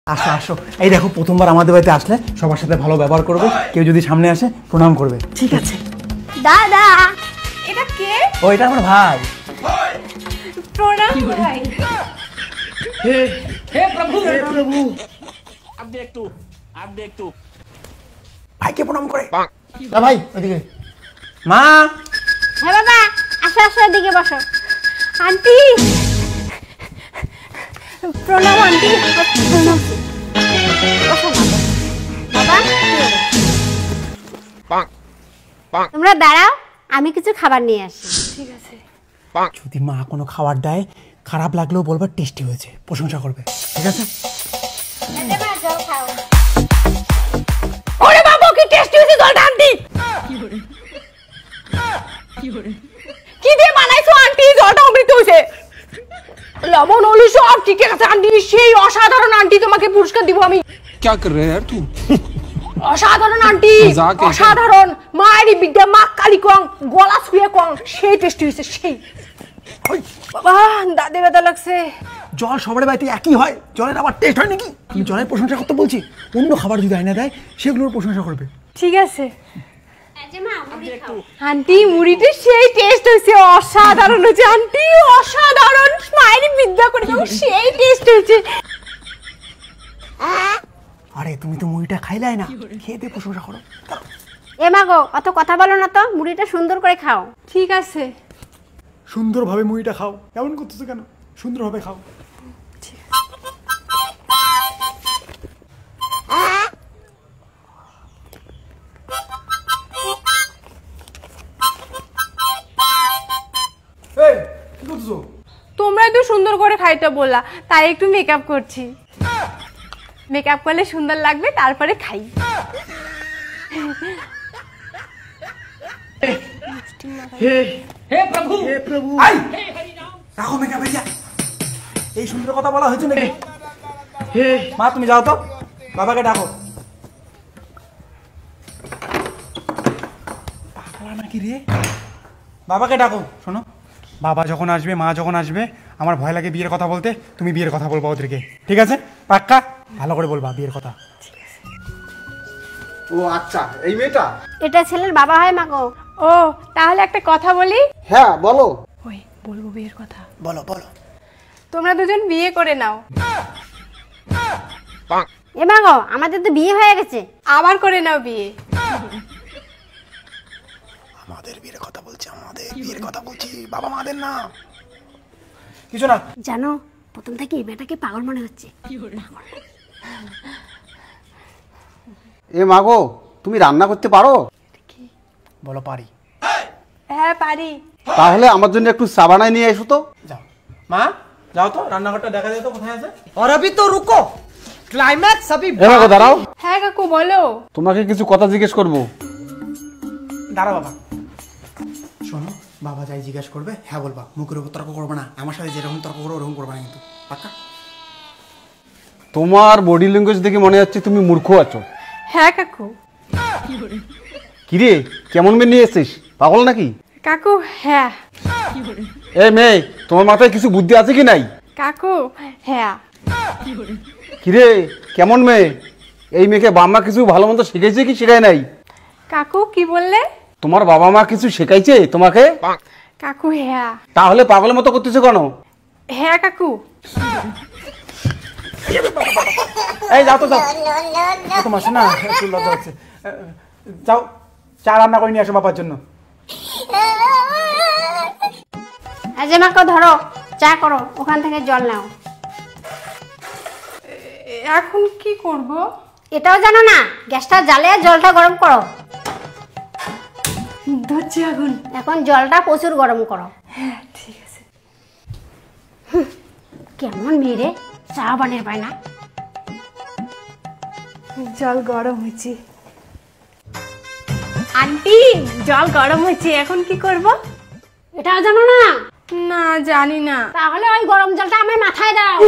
আসো আসো, এই দেখো প্রথমবার আমাদের বাড়িতে আসলে সবার সাথে ভালো ব্যবহার করবে, কেউ যদি সামনে আসে প্রণাম করবে। ঠিক আছে। দাদা, এটা কে? ও, এটা আমার ভাই। প্রণাম ভাই। হে প্রভু, হে প্রভু। आप देख तू ভাইকে প্রণাম করে। না ভাই, ওইদিকে। মা। হ্যাঁ বাবা, আসো আসো, এদিকে বসো। আন্টি প্রণাম। আন্টি প্রণাম। বসো বাবা। তোমরা দাঁড়াও, আমি কিছু খাবার নিয়ে আসি। ঠিক আছে। যদি মা কোনো খাবার দেয়, খারাপ লাগলেও বলবার টেস্টি হয়েছে, প্রশংসা করবে, ঠিক আছে? ওরে বাবা, কি টেস্টি হয়েছে জলটা আন্টি। কি দিয়ে বানাইছো আন্টি? জলটা অমৃত হয়েছে। লবণ হলুদ সব ঠিক আছে আন্টি, সেই অসাধারণ আন্টি, তোমাকে পুরস্কার দিব আমি। क्या कर रहे हैं यार तू? অসাধারণ আন্টি, অসাধারণ। মায়েরই বিদ্যা, মা কালী কং, গলা ছুঁয়ে কং, সেই টেস্টি হয়েছে সেই। বাবা, দাঁতে ব্যথা লাগছে। জল সবার বাড়িতে একই হয়, জলের আবার টেস্ট হয় নাকি? তুমি জলের প্রশংসা করতে বলছি, অন্য খাবার যদি আয়না দেয় সেগুলোর প্রশংসা করবে। ঠিক আছে আন্টি, মুড়িতে সেই টেস্ট হয়েছে, অসাধারণ হয়েছে আন্টি, অসাধারণ। মায়েরই বিদ্যা করে সেই টেস্ট হয়েছে। আরে তুমি তো মুড়িটা খাইলাই না, খেয়ে দিয়ে প্রশংসা করো। এ মা গো, অত কথা বলো না তো, মুড়িটা সুন্দর করে খাও। ঠিক আছে। সুন্দরভাবে মুড়িটা খাও। এমন করতেছো কেন? সুন্দরভাবে খাও। এই, কি করতেছো? তোমরাই তো সুন্দর করে খাইতে বললা, তাই একটু মেকআপ করছি। মেকআপ করলে সুন্দর লাগবে, তারপরে খাই। हे प्रभु, হে প্রভু। আই, রাখো মেকআপ হয়ে যা। এই সুন্দর কথা বলা হয়েছে নাকি? হে মা, তুমি যাও তো, বাবাকে ডাকো। পাগলা নাকি রে? বাবাকে ডাকো। শোনো, বাবা যখন আসবে, মা যখন আসবে, আমার ভয় লাগে বিয়ের কথা বলতে, তুমি বিয়ের কথা বলবা ওদেরকে, ঠিক আছে? পাক্কা ভালো করে বলবা বিয়ের কথা। ও আচ্ছা, এই মেয়েটা? এটা ছেলের বাবা হয় মা গো। ও, তাহলে একটা কথা বলি। হ্যাঁ বলো। ওই বলবো বিয়ের কথা। বলো বলো। তোমরা দুজন বিয়ে করে নাও। এ মা গো, আমাদের তো বিয়ে হয়ে গেছে। আবার করে নাও বিয়ে। আমাদের বিয়ের কথা বলছি, আমাদের বিয়ের কথা বলছি, বাবা মাদের না। কিছু না। জানো, প্রথম থেকে এই মেয়েটাকে পাগল মনে হচ্ছে। এ মাগো, তুমি রান্না করতে পারো? বলো পারি। হ্যাঁ পারি। তাহলে আমার জন্য একটু চা বানায় নিয়ে এসো তো। যাও মা, যাও তো, রান্নাঘরটা দেখা যায় তো কোথায় আছে। और अभी तो रुको, क्लाइमैक्स अभी। এ মাগো দাঁড়াও, হ্যাঁ কাকু বলো। তোমাকে কিছু কথা জিজ্ঞেস করবো। দাঁড়া বাবা। শোনো, বাবা যাই জিজ্ঞাসা করবে হ্যাঁ বলবা, মুখের উপর তর্ক করবে না। আমার সাথে যেরকম তর্ক করো ওরকম করবে না কিন্তু, পাক্কা? তোমার বডি ল্যাঙ্গুয়েজ দেখে মনে হচ্ছে তুমি মূর্খ আছো। হ্যাঁ কাকু। কিরে, কেমন মেয়ে নিয়ে এসছিস? পাগল নাকি? কাকু হ্যাঁ। এ মেয়ে, তোমার মাথায় কিছু বুদ্ধি আছে কি নাই? কাকু হ্যাঁ। কিরে, কেমন মেয়ে? এই মেয়েকে বাবা মা কিছু ভালো মন্দ শিখাইছে কি শেখায় নাই? কাকু কি বললে? তোমার বাবা মা কিছু শেখাইছে তোমাকে? কাকু হ্যাঁ। তাহলে পাগলের মতো করতেছো কেন? হ্যাঁ কাকু। এই যাও তো, যাও। তোমার শোনা একটু লজ্জা হচ্ছে। যাও, চা রান্না করে নিয়ে আসো বাবার জন্য। এই যে মাকে ধরো, চা করো, ওখান থেকে জল নাও। এখন কি করব? এটাও জানো না? গ্যাসটা জ্বালিয়ে জলটা গরম করো। ধরছি আগুন। এখন জলটা প্রচুর গরম করো। হ্যাঁ ঠিক আছে। কেমন মেয়ে রে, চা বানিয়ে পায় না। জল গরম হয়েছে। আন্টি, জল গরম হয়েছে, এখন কি করব? এটাও জানো না? না জানি না। তাহলে ওই গরম জলটা আমার মাথায় দাও।